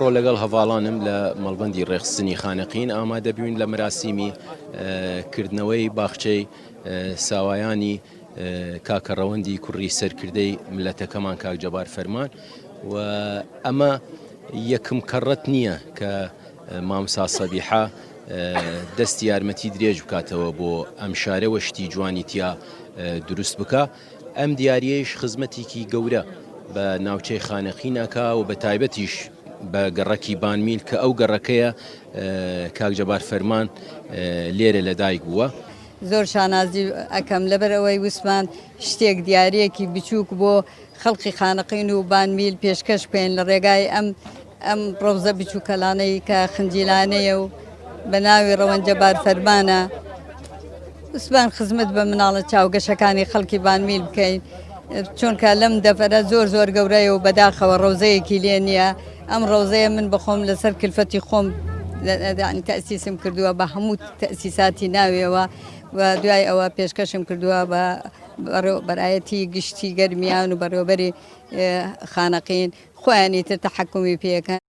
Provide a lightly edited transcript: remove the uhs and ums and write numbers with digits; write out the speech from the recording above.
ئەمڕۆ لەگەڵ هەڤاڵانم لە مەڵبەندی ڕێخستنی خانەقین ئامادەبووین لە مراسیمی کردنەوەی باخچەی ساوایانی کاکەڕەوەندی کوڕی سەرکردەی ملەتەکەمان کاک جەبار فەرمان و ئەمە یەکم کەڕەت نییە کە مامۆستا سەبیحە دەستی یارمەتی درێژ بکاتەوە بۆ ئەم شارەوە شتی جوانی تیا دروست بکە. ئەم دیاریەیش خزمەتێکی گەورە بە ناوچەی خانەقینەکە و بە تایبەتیش بە گەڕەکی بانمیل کە ئەو گەڕەکەیە کاک جەبار فەرمان لێرە لەدایک بووە. زۆر شانازی ئەەکەم لەبەرەوەی وسمان شتێک دیارەیەکی بچووک بۆ خەڵقی خانەقین و بانمیل پێشکەش بکەین لە ڕێگای ئەم ڕەوزە بچووکەلانەی کە خنجیلانەیە و بە ناوی ڕەوەند جەبار فەرمانە وسمان خزمەت بە مناڵە چاوگەشەکانی خەڵکی بانمیل بکەین چونکە لەم دەفەرە زۆر گەورەیە و بەداخەوە ڕەوزەیەکی لێ نییە. ئەم ڕەوزەیە من بەخۆم لەسەر کلفەتی خۆم تەسیسم کردووە بە هەموو تەسیساتی ناوێەوە و دوای ئەوە پێشکەشم کردووە بە بەرایەتی گشتی گەرمیان و بەڕێوەبەری خانەقین خۆیانی تر تەحەکومی پێەکەن.